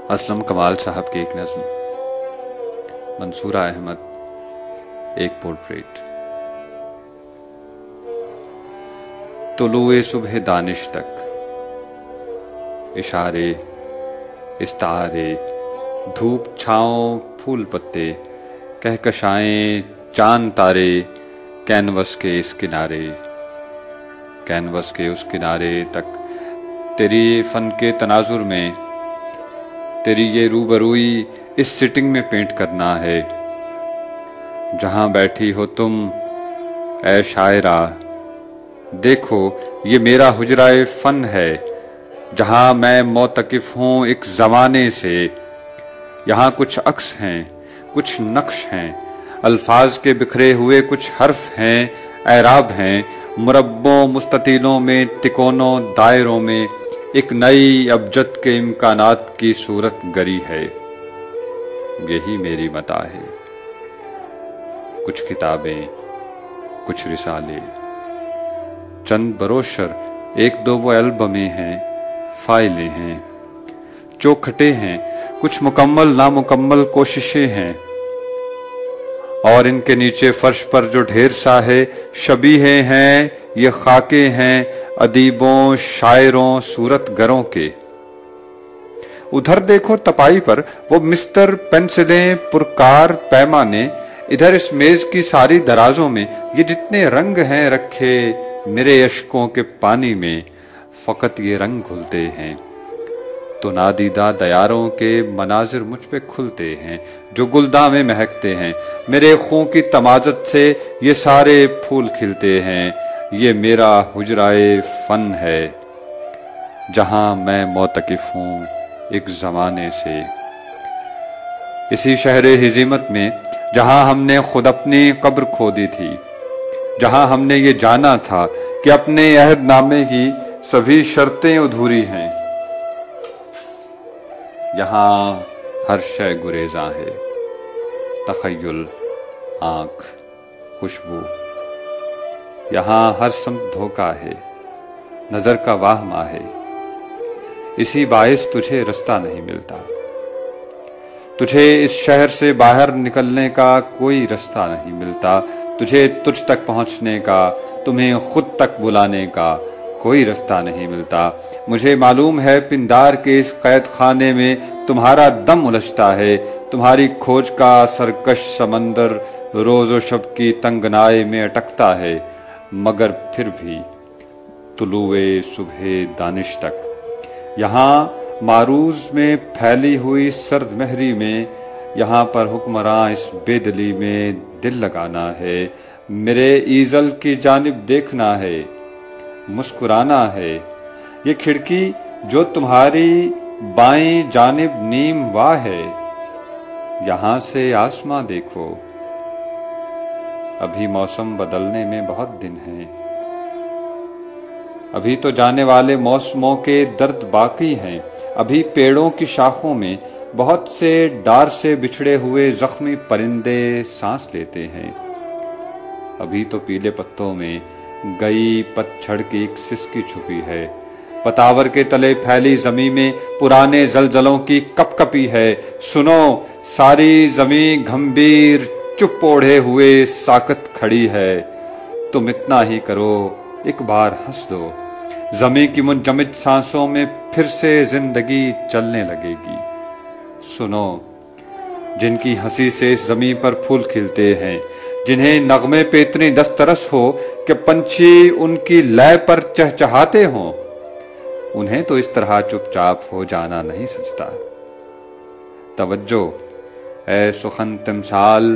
اسلم کمال صاحب کی ایک نظم، منصورہ احمد، ایک پورٹریٹ۔ طلوع صبح دانش تک اشارے، استعارے، دھوپ چھاؤں، پھول پتے، کہکشائیں، چاند تارے، کینوس کے اس کنارے تک تیری فن کے تناظر میں، تیری یہ روبروئی اس سٹنگ میں پینٹ کرنا ہے۔ جہاں بیٹھی ہو تم اے شاعرہ، دیکھو یہ میرا حجرہ فن ہے، جہاں میں معتکف ہوں ایک زمانے سے۔ یہاں کچھ عکس ہیں، کچھ نقش ہیں، الفاظ کے بکھرے ہوئے کچھ حرف ہیں، اعراب ہیں، مربعوں، مستطیلوں میں، تکونوں، دائروں میں ایک نئی ابجد کے امکانات کی صورت گری ہے۔ یہی میری متاع ہے۔ کچھ کتابیں، کچھ رسالے، چند بروشر، ایک دو وہ البمیں ہیں، فائلیں ہیں، چوکھٹے ہیں، کچھ مکمل نامکمل کوششیں ہیں، اور ان کے نیچے فرش پر جو ڈھیر سا ہے شبیہیں ہیں، یہ خاکے ہیں ادیبوں، شاعروں، صورت گروں کے۔ ادھر دیکھو تپائی پر وہ مستر، پینسلیں، پرکار پیمانے، ادھر اس میز کی ساری درازوں میں یہ جتنے رنگ ہیں رکھے میرے اشکوں کے پانی میں، فقط یہ رنگ گھلتے ہیں تو نادیدہ دیاروں کے مناظر مجھ پہ کھلتے ہیں، جو گلداں میں مہکتے ہیں۔ میرے خون کی تمازت سے یہ سارے پھول کھلتے ہیں۔ یہ میرا حجرہ فن ہے، جہاں میں معتکف ہوں ایک زمانے سے۔ اسی شہر ہزیمت میں جہاں ہم نے خود اپنی قبر کھودی تھی، جہاں ہم نے یہ جانا تھا کہ اپنے عہد نامے کی سبھی شرطیں ادھوری ہیں، یہاں ہر شے گریزاں ہے، تخیل، آنکھ، خوشبو، یہاں ہر سمت دھوکہ ہے، نظر کا واہمہ ہے۔ اسی باعث تجھے رستہ نہیں ملتا، تجھے اس شہر سے باہر نکلنے کا کوئی رستہ نہیں ملتا، تجھے تجھ تک پہنچنے کا، تمہیں خود تک بلانے کا کوئی رستہ نہیں ملتا۔ مجھے معلوم ہے پندار کے اس قید خانے میں تمہارا دم الجھتا ہے، تمہاری کھوج کا سرکش سمندر روز و شب کی تنگنائی میں اٹکتا ہے، مگر پھر بھی طلوع صبح دانش تک، یہاں معروض میں پھیلی ہوئی سرد مہری میں، یہاں پر حکمراں اس بے دلی میں دل لگانا ہے، میرے ایزل کی جانب دیکھنا ہے، مسکرانا ہے۔ یہ کھڑکی جو تمہاری بائیں جانب نیم واہ ہے، یہاں سے آسماں دیکھو۔ ابھی موسم بدلنے میں بہت دن ہیں، ابھی تو جانے والے موسموں کے درد باقی ہیں، ابھی پیڑوں کی شاخوں میں بہت سے ڈار سے بچھڑے ہوئے زخمی پرندے سانس لیتے ہیں، ابھی تو پیلے پتوں میں گئی پتجھڑ کی ایک سسکی چھپی ہے، پتاور کے تلے پھیلی زمین میں پرانے زلزلوں کی کپ کپی ہے۔ سنو، ساری زمین گھمبیر چپ اوڑھے ہوئے ساکت کھڑی ہے، تم اتنا ہی کرو، ایک بار ہنس دو، زمین کی منجمد سانسوں میں پھر سے زندگی چلنے لگے گی۔ سنو، جن کی ہنسی سے اس زمین پر پھول کھلتے ہیں، جنہیں نغمے پہ اتنی دسترس ہو کہ پنچھی ان کی لے پر چہچہاتے ہوں، انہیں تو اس طرح چپ چاپ ہو جانا نہیں سجتا۔ توجہ اے سخن تمثال،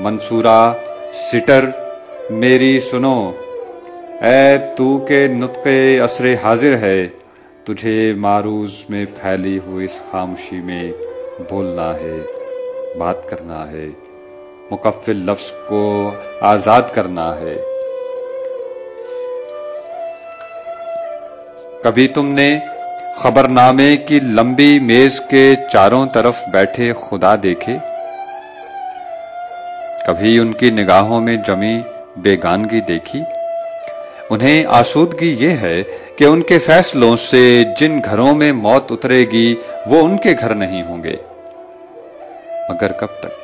منصورہ، سٹر، میری سنو، اے تو کے نطق عصر حاضر ہے، تجھے معروض میں پھیلی ہوئی اس خاموشی میں بولنا ہے، بات کرنا ہے، مکفل لفظ کو آزاد کرنا ہے۔ کبھی تم نے خبر نامے کی لمبی میز کے چاروں طرف بیٹھے خدا دیکھے؟ کبھی ان کی نگاہوں میں جمی بیگانگی دیکھی؟ انہیں آسودگی یہ ہے کہ ان کے فیصلوں سے جن گھروں میں موت اترے گی وہ ان کے گھر نہیں ہوں گے۔ مگر کب تک؟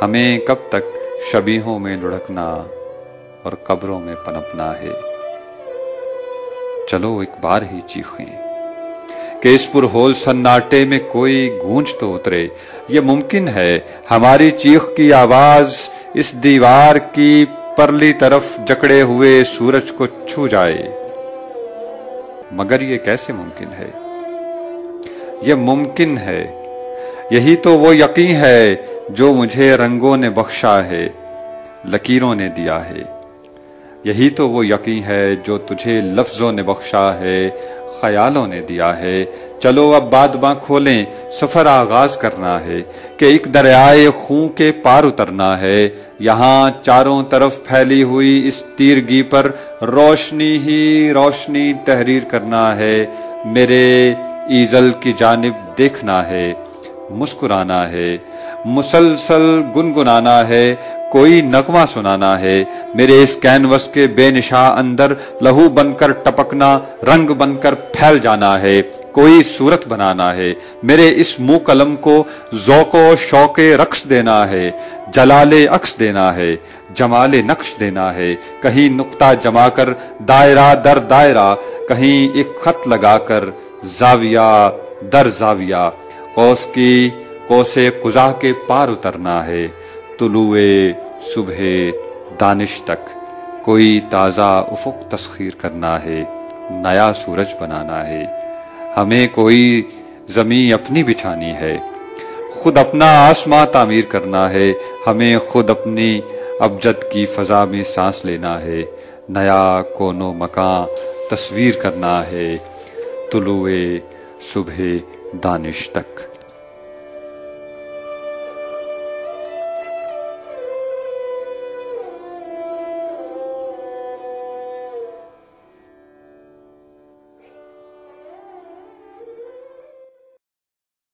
ہمیں کب تک شبیہوں میں لڑکنا اور قبروں میں پنپنا ہے؟ چلو ایک بار ہی چیخیں کہ اس پرہول سناٹے میں کوئی گونج تو اترے۔ یہ ممکن ہے ہماری چیخ کی آواز اس دیوار کی پرلی طرف جکڑے ہوئے سورج کو چھو جائے، مگر یہ کیسے ممکن ہے؟ یہ ممکن ہے، یہی تو وہ یقین ہے جو مجھے رنگوں نے بخشا ہے، لکیروں نے دیا ہے۔ یہی تو وہ یقین ہے جو تجھے لفظوں نے بخشا ہے، خیالوں نے دیا ہے۔ چلو اب بادباں کھولیں، سفر آغاز کرنا ہے کہ ایک دریائے خون کے پار اترنا ہے۔ یہاں چاروں طرف پھیلی ہوئی اس تیرگی پر روشنی ہی روشنی تحریر کرنا ہے۔ میرے ایزل کی جانب دیکھنا ہے، مسکرانا ہے، مسلسل گنگنانا ہے، کوئی نغمہ سنانا ہے۔ میرے اس کینوس کے بے نشاں اندر لہو بن کر ٹپکنا، رنگ بن کر پھیل جانا ہے، کوئی صورت بنانا ہے۔ میرے اس منہ قلم کو ذوق و شوق رقص دینا ہے، جلال عکس دینا ہے، جمال نقش دینا ہے۔ کہیں نقطہ جما کر دائرہ در دائرہ، کہیں ایک خط لگا کر زاویہ در زاویہ، قوس کی قوس قزح کے پار اترنا ہے۔ طلوع صبح دانش تک کوئی تازہ افق تسخیر کرنا ہے، نیا سورج بنانا ہے۔ ہمیں کوئی زمین اپنی بچھانی ہے، خود اپنا آسمان تعمیر کرنا ہے۔ ہمیں خود اپنی ابجد کی فضا میں سانس لینا ہے، نیا کون و مکان تصویر کرنا ہے۔ طلوع صبح دانش تک۔